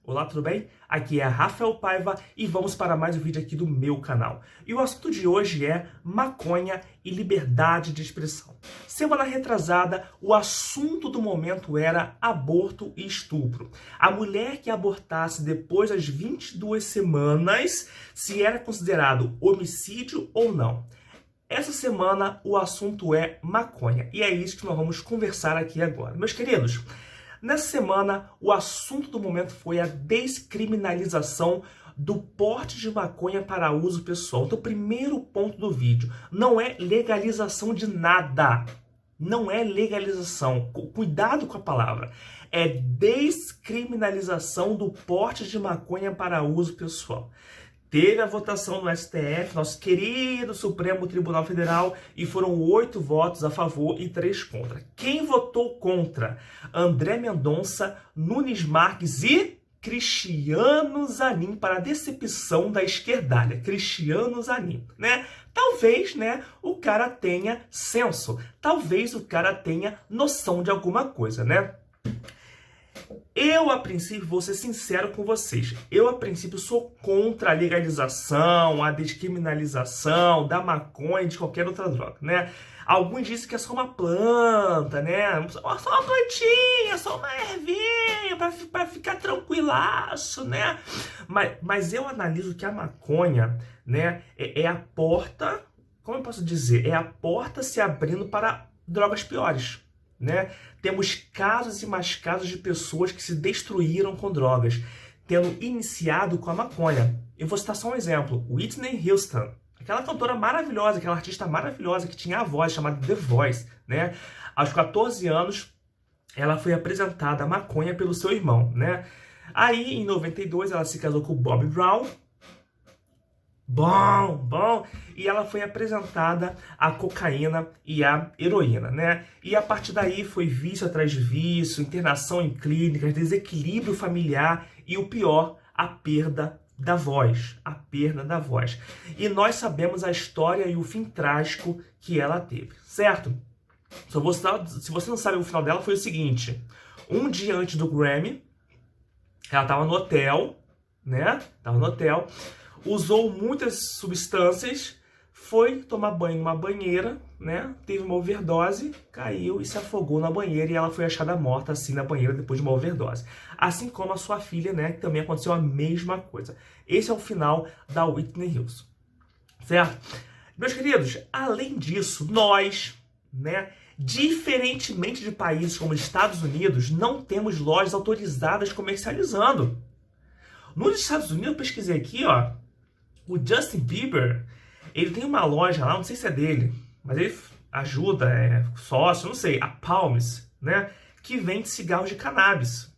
Olá, tudo bem? Aqui é Rafael Paiva e vamos para mais um vídeo aqui do meu canal. E o assunto de hoje é maconha e liberdade de expressão. Semana retrasada, o assunto do momento era aborto e estupro. A mulher que abortasse depois das 22 semanas, se era considerado homicídio ou não. Essa semana o assunto é maconha e é isso que nós vamos conversar aqui agora. Meus queridos, nessa semana, o assunto do momento foi a descriminalização do porte de maconha para uso pessoal. Então, o primeiro ponto do vídeo não é legalização de nada. Não é legalização. Cuidado com a palavra. É descriminalização do porte de maconha para uso pessoal. Teve a votação no STF, nosso querido Supremo Tribunal Federal, e foram 8 votos a favor e 3 contra. Quem votou contra? André Mendonça, Nunes Marques e Cristiano Zanin, para a decepção da esquerdalha. Cristiano Zanin, né? Talvez, né, o cara tenha senso. Talvez o cara tenha noção de alguma coisa, né? Eu, a princípio, vou ser sincero com vocês, eu, a princípio, sou contra a legalização, a descriminalização da maconha e de qualquer outra droga, né? Alguns dizem que é só uma planta, né? Só uma plantinha, só uma ervinha, para ficar tranquilaço, né? Mas eu analiso que a maconha, né, é a porta, como eu posso dizer? É a porta se abrindo para drogas piores. Né? Temos casos e mais casos de pessoas que se destruíram com drogas, tendo iniciado com a maconha. Eu vou citar só um exemplo: Whitney Houston, aquela cantora maravilhosa, aquela artista maravilhosa que tinha a voz chamada The Voice, né? Aos 14 anos, ela foi apresentada a maconha pelo seu irmão, né? Aí, em 92, ela se casou com o Bobby Brown. Bom, e ela foi apresentada a cocaína e a heroína, né? E a partir daí foi vício atrás de vício, internação em clínicas, desequilíbrio familiar e o pior, a perda da voz, E nós sabemos a história e o fim trágico que ela teve, certo? Se você não sabe, o final dela foi o seguinte: um dia antes do Grammy, ela estava no hotel, né? Usou muitas substâncias, foi tomar banho numa banheira, né? Teve uma overdose, caiu e se afogou na banheira e ela foi achada morta assim na banheira depois de uma overdose. Assim como a sua filha, né? Que também aconteceu a mesma coisa. Esse é o final da Whitney Houston, certo? Meus queridos, além disso, nós, né, diferentemente de países como os Estados Unidos, não temos lojas autorizadas comercializando. Nos Estados Unidos, eu pesquisei aqui, ó, o Justin Bieber, ele tem uma loja lá, não sei se é dele, mas ele ajuda, é sócio, não sei, a Palms, né, que vende cigarros de cannabis,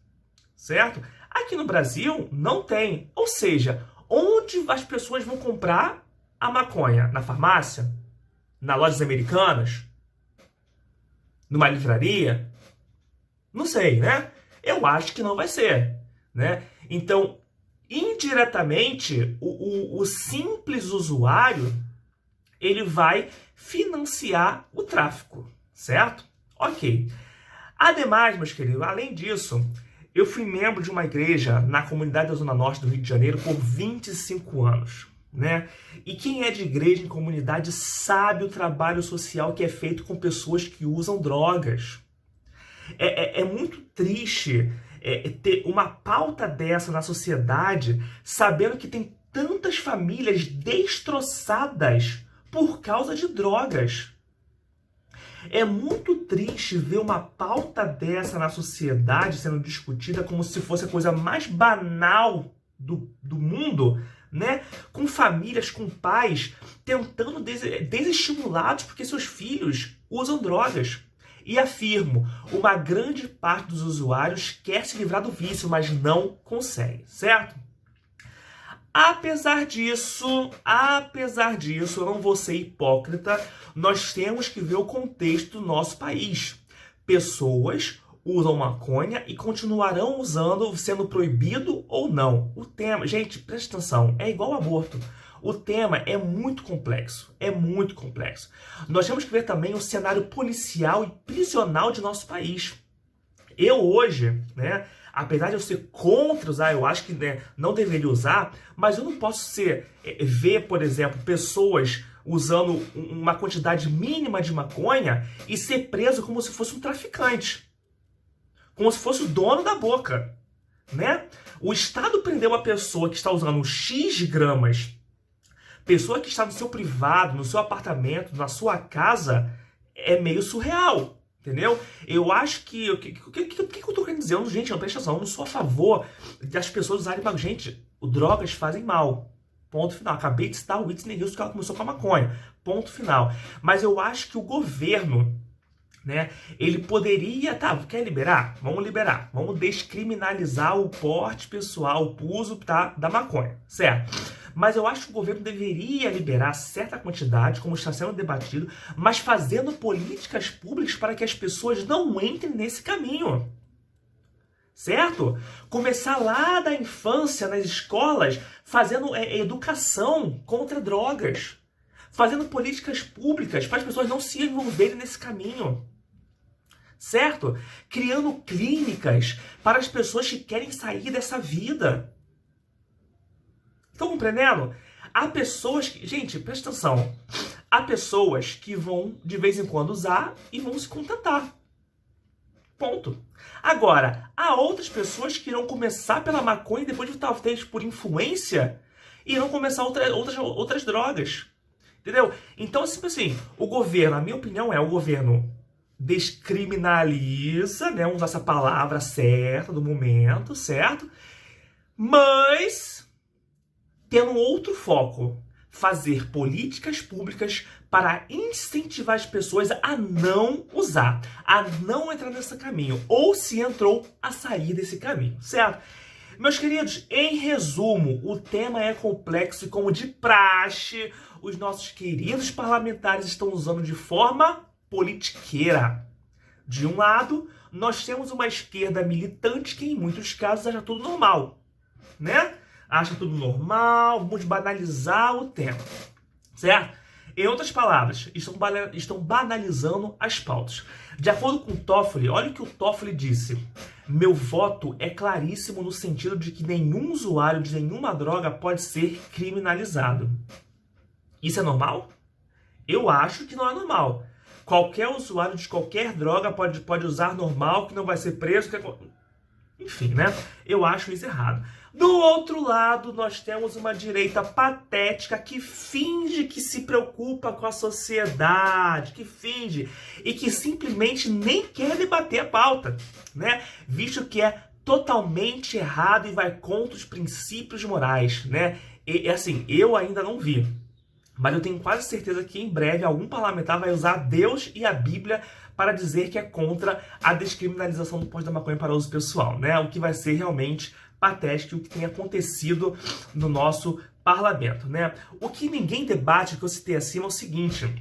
certo? Aqui no Brasil não tem, ou seja, onde as pessoas vão comprar a maconha? Na farmácia? Nas lojas americanas? Numa livraria? Não sei, né? Eu acho que não vai ser, né? Então, indiretamente, o simples usuário, ele vai financiar o tráfico, certo? Ok. Ademais, meus queridos, além disso, eu fui membro de uma igreja na comunidade da Zona Norte do Rio de Janeiro por 25 anos, né? E quem é de igreja em comunidade sabe o trabalho social que é feito com pessoas que usam drogas. É muito triste ter uma pauta dessa na sociedade, sabendo que tem tantas famílias destroçadas por causa de drogas. É muito triste ver uma pauta dessa na sociedade sendo discutida como se fosse a coisa mais banal do mundo, né? Com famílias, com pais tentando desestimulados porque seus filhos usam drogas. E afirmo, uma grande parte dos usuários quer se livrar do vício, mas não consegue, certo? Apesar disso, eu não vou ser hipócrita, nós temos que ver o contexto do nosso país. Pessoas usam maconha e continuarão usando, sendo proibido ou não. O tema, gente, presta atenção, é igual ao aborto. O tema é muito complexo, Nós temos que ver também o cenário policial e prisional de nosso país. Eu hoje, né, apesar de eu ser contra usar, eu acho que, né, não deveria usar, mas eu não posso ver, por exemplo, pessoas usando uma quantidade mínima de maconha e ser preso como se fosse um traficante, como se fosse o dono da boca, né? O Estado prendeu uma pessoa que está usando X gramas, pessoa que está no seu privado, no seu apartamento, na sua casa, é meio surreal, entendeu? Eu acho que... O que eu tô querendo dizer? Gente, não presta atenção, eu não sou a favor das pessoas usarem maconha. Gente, drogas fazem mal. Ponto final. Acabei de citar o Whitney Houston, que ela começou com a maconha. Ponto final. Mas eu acho que o governo, né, ele poderia... Tá, quer liberar? Vamos liberar. Vamos descriminalizar o porte pessoal, o uso, tá, da maconha, certo? Mas eu acho que o governo deveria liberar certa quantidade, como está sendo debatido, mas fazendo políticas públicas para que as pessoas não entrem nesse caminho. Certo? Começar lá da infância, nas escolas, fazendo educação contra drogas. Fazendo políticas públicas para as pessoas não se envolverem nesse caminho. Certo? Criando clínicas para as pessoas que querem sair dessa vida. Estão compreendendo? Há pessoas que... Gente, presta atenção. Há pessoas que vão, de vez em quando, usar e vão se contentar. Ponto. Agora, há outras pessoas que irão começar pela maconha e depois, talvez por influência, irão começar outras drogas. Entendeu? Então, assim, o governo, a minha opinião o governo descriminaliza, né? Vamos usar essa palavra certa do momento, certo? Mas... tendo outro foco, fazer políticas públicas para incentivar as pessoas a não usar, a não entrar nesse caminho, ou se entrou, a sair desse caminho, certo? Meus queridos, em resumo, o tema é complexo e, como de praxe, os nossos queridos parlamentares estão usando de forma politiqueira. De um lado, nós temos uma esquerda militante que, em muitos casos, acha tudo normal, né? Acha tudo normal, vamos banalizar o tema, certo? Em outras palavras, estão banalizando as pautas. De acordo com o Toffoli, olha o que o Toffoli disse. Meu voto é claríssimo no sentido de que nenhum usuário de nenhuma droga pode ser criminalizado. Isso é normal? Eu acho que não é normal. Qualquer usuário de qualquer droga pode usar normal, que não vai ser preso, enfim, né? Eu acho isso errado. Do outro lado, nós temos uma direita patética que finge que se preocupa com a sociedade, que finge e que simplesmente nem quer debater a pauta, né? Visto que é totalmente errado e vai contra os princípios morais, né? E assim, eu ainda não vi, mas eu tenho quase certeza que em breve algum parlamentar vai usar Deus e a Bíblia para dizer que é contra a descriminalização do porte da maconha para uso pessoal, né? O que vai ser realmente patético, o que tem acontecido no nosso parlamento, né? O que ninguém debate, que eu citei acima, é o seguinte: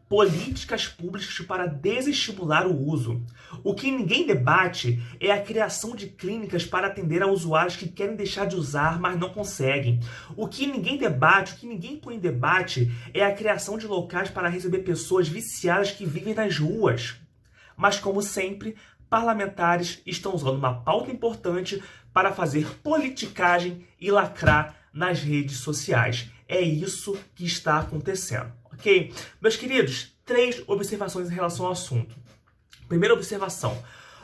políticas públicas para desestimular o uso. O que ninguém debate é a criação de clínicas para atender a usuários que querem deixar de usar, mas não conseguem. O que ninguém debate, o que ninguém põe em debate é a criação de locais para receber pessoas viciadas que vivem nas ruas. Mas, como sempre, parlamentares estão usando uma pauta importante para fazer politicagem e lacrar nas redes sociais. É isso que está acontecendo, ok? Meus queridos, 3 observações em relação ao assunto. Primeira observação.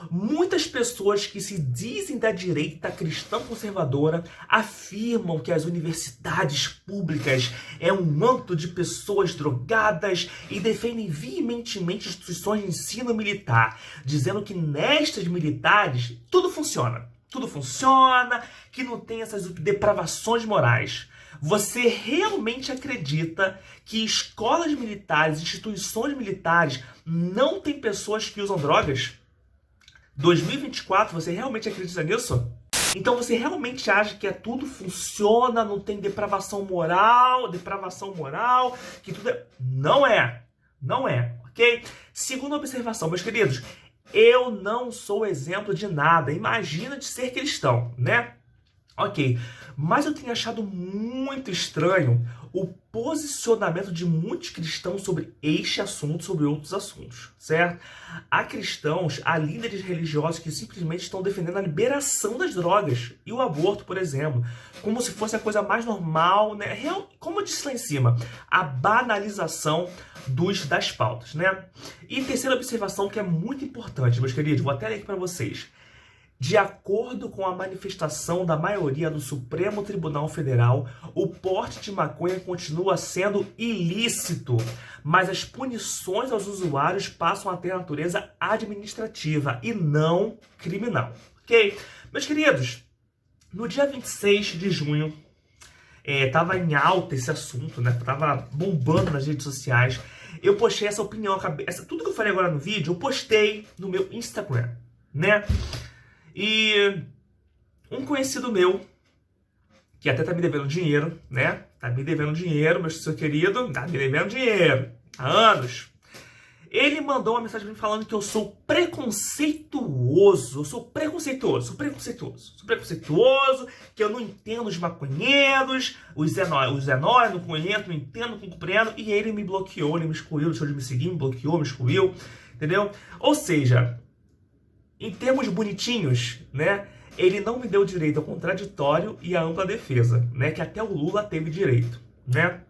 Muitas pessoas que se dizem da direita cristã conservadora afirmam que as universidades públicas é um manto de pessoas drogadas e defendem veementemente instituições de ensino militar, dizendo que nestas militares tudo funciona. Tudo funciona, que não tem essas depravações morais. Você realmente acredita que escolas militares, instituições militares, não tem pessoas que usam drogas? 2024, você realmente acredita nisso? Então você realmente acha que tudo funciona, não tem depravação moral, que tudo é... Não é, ok? Segunda observação, meus queridos, eu não sou exemplo de nada. Imagina de ser cristão, né? Ok, mas eu tenho achado muito estranho o posicionamento de muitos cristãos sobre este assunto, sobre outros assuntos, certo? Há cristãos, há líderes religiosos que simplesmente estão defendendo a liberação das drogas e o aborto, por exemplo, como se fosse a coisa mais normal, né? Como eu disse lá em cima, a banalização das pautas, né? E terceira observação que é muito importante, meus queridos, vou até ler aqui para vocês. De acordo com a manifestação da maioria do Supremo Tribunal Federal, o porte de maconha continua sendo ilícito, mas as punições aos usuários passam a ter natureza administrativa e não criminal. Ok? Meus queridos, no dia 26 de junho, estava em alta esse assunto, né? Tava bombando nas redes sociais. Eu postei essa opinião, tudo que eu falei agora no vídeo, eu postei no meu Instagram, né? E um conhecido meu, que até tá me devendo dinheiro, né? Tá me devendo dinheiro, meu seu querido, tá me devendo dinheiro há anos. Ele mandou uma mensagem pra mim falando que eu sou preconceituoso. Eu sou preconceituoso, que eu não entendo os maconheiros, os zenóis, não conheço, não entendo, não compreendo. E ele me bloqueou, ele me excluiu, deixou de me seguir, me bloqueou, me excluiu, entendeu? Ou seja, em termos bonitinhos, né, ele não me deu direito ao contraditório e à ampla defesa, né, que até o Lula teve direito, né?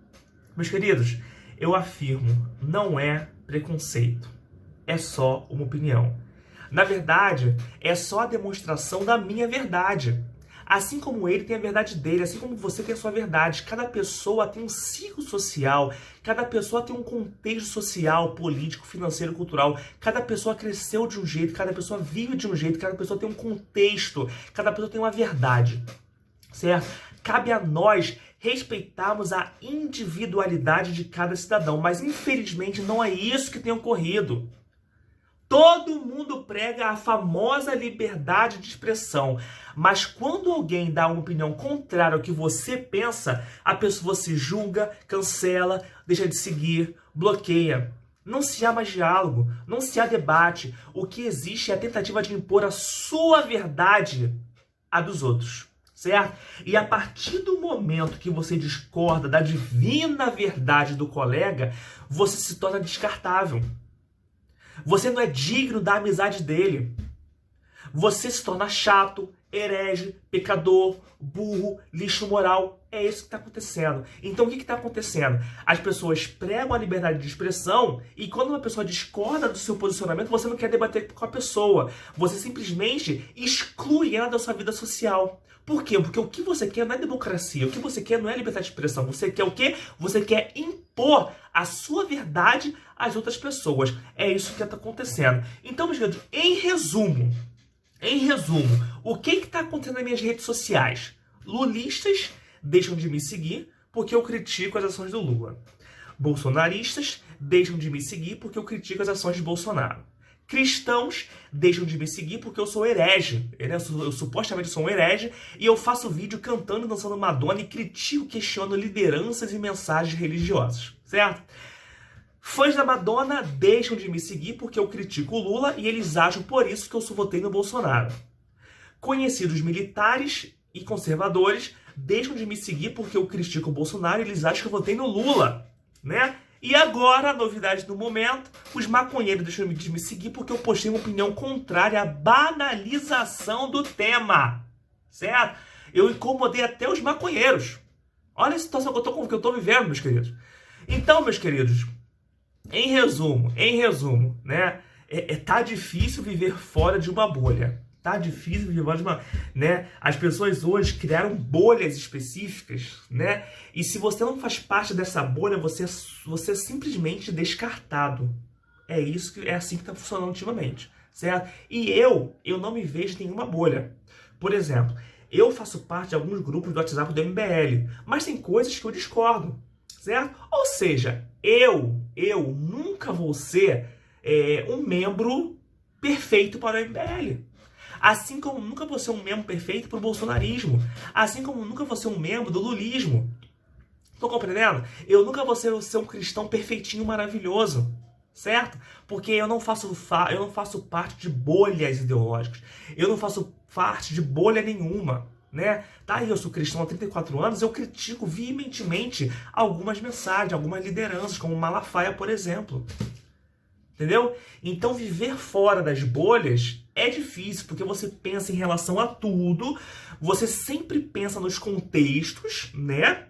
Meus queridos, eu afirmo, não é preconceito, é só uma opinião. Na verdade, é só a demonstração da minha verdade. Assim como ele tem a verdade dele, assim como você tem a sua verdade, cada pessoa tem um ciclo social, cada pessoa tem um contexto social, político, financeiro, cultural, cada pessoa cresceu de um jeito, cada pessoa vive de um jeito, cada pessoa tem um contexto, cada pessoa tem uma verdade, certo? Cabe a nós respeitarmos a individualidade de cada cidadão, mas infelizmente não é isso que tem ocorrido. Todo mundo prega a famosa liberdade de expressão, mas quando alguém dá uma opinião contrária ao que você pensa, a pessoa se julga, cancela, deixa de seguir, bloqueia. Não se há mais diálogo, não se há debate. O que existe é a tentativa de impor a sua verdade à dos outros, certo? E a partir do momento que você discorda da divina verdade do colega, você se torna descartável. Você não é digno da amizade dele. Você se torna chato, herege, pecador, burro, lixo moral. É isso que está acontecendo. Então o que está acontecendo? As pessoas pregam a liberdade de expressão e quando uma pessoa discorda do seu posicionamento, você não quer debater com a pessoa. Você simplesmente exclui ela da sua vida social. Por quê? Porque o que você quer não é democracia. O que você quer não é liberdade de expressão. Você quer o quê? Você quer impor a sua verdade às outras pessoas. É isso que está acontecendo. Então, meus queridos, em resumo, o que está acontecendo nas minhas redes sociais? Lulistas deixam de me seguir porque eu critico as ações do Lula. Bolsonaristas deixam de me seguir porque eu critico as ações de Bolsonaro. Cristãos deixam de me seguir porque eu sou herege. Eu supostamente sou um herege e eu faço vídeo cantando e dançando Madonna e critico, questiono lideranças e mensagens religiosas, certo? Fãs da Madonna deixam de me seguir porque eu critico o Lula e eles acham por isso que eu votei no Bolsonaro. Conhecidos militares e conservadores deixam de me seguir porque eu critico o Bolsonaro e eles acham que eu votei no Lula, né? E agora, a novidade do momento, os maconheiros deixam de me seguir porque eu postei uma opinião contrária à banalização do tema, certo? Eu incomodei até os maconheiros. Olha a situação que eu tô vivendo, meus queridos. Então, meus queridos, em resumo, né? Tá difícil viver fora de uma bolha. Tá difícil viver fora de uma, né? As pessoas hoje criaram bolhas específicas, né? E se você não faz parte dessa bolha, você é simplesmente descartado. É assim que tá funcionando ultimamente, certo? E eu não me vejo em nenhuma bolha. Por exemplo, eu faço parte de alguns grupos do WhatsApp do MBL, mas tem coisas que eu discordo, certo? Ou seja, eu nunca vou ser um membro perfeito para o MBL. Assim como nunca vou ser um membro perfeito para o bolsonarismo. Assim como nunca vou ser um membro do lulismo. Estão compreendendo? Eu nunca vou ser um cristão perfeitinho, maravilhoso. Certo? Porque eu não faço parte de bolhas ideológicas. Eu não faço parte de bolha nenhuma. né? Tá aí, eu sou cristão há 34 anos, eu critico veementemente algumas mensagens, algumas lideranças, como Malafaia, por exemplo. Entendeu? Então, viver fora das bolhas é difícil, porque você pensa em relação a tudo, você sempre pensa nos contextos, né?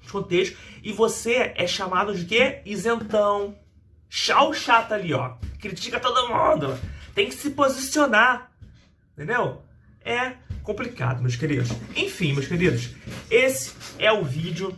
Nos contextos, e você é chamado de quê? Isentão. Chau chato ali, ó. Critica todo mundo. Tem que se posicionar. Entendeu? É complicado, meus queridos. Enfim, meus queridos, esse é o vídeo.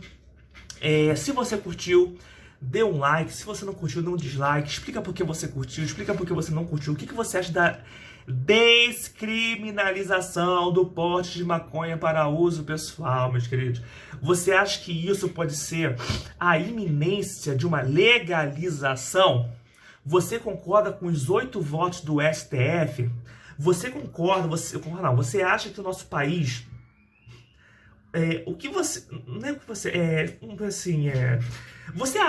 Se você curtiu, dê um like. Se você não curtiu, dê um dislike. Explica por que você curtiu, explica por que você não curtiu. O que você acha da descriminalização do porte de maconha para uso pessoal, meus queridos? Você acha que isso pode ser a iminência de uma legalização? Você concorda com os 8 votos do STF? Você concorda? Você acha que o nosso país... o que você... Não é o que você... Você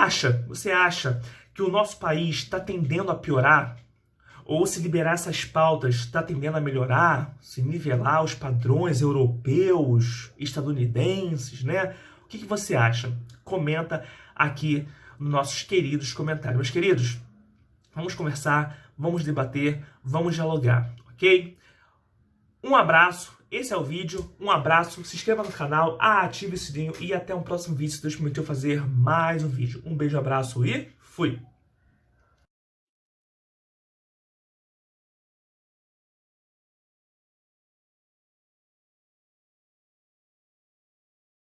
acha que o nosso país está tendendo a piorar? Ou se liberar essas pautas está tendendo a melhorar? Se nivelar os padrões europeus, estadunidenses, né? O que você acha? Comenta aqui nos nossos queridos comentários. Meus queridos, vamos conversar, vamos debater, vamos dialogar, ok? Um abraço, esse é o vídeo, um abraço, se inscreva no canal, ative o sininho e até um próximo vídeo, se Deus permitiu fazer mais um vídeo. Um beijo, abraço e fui!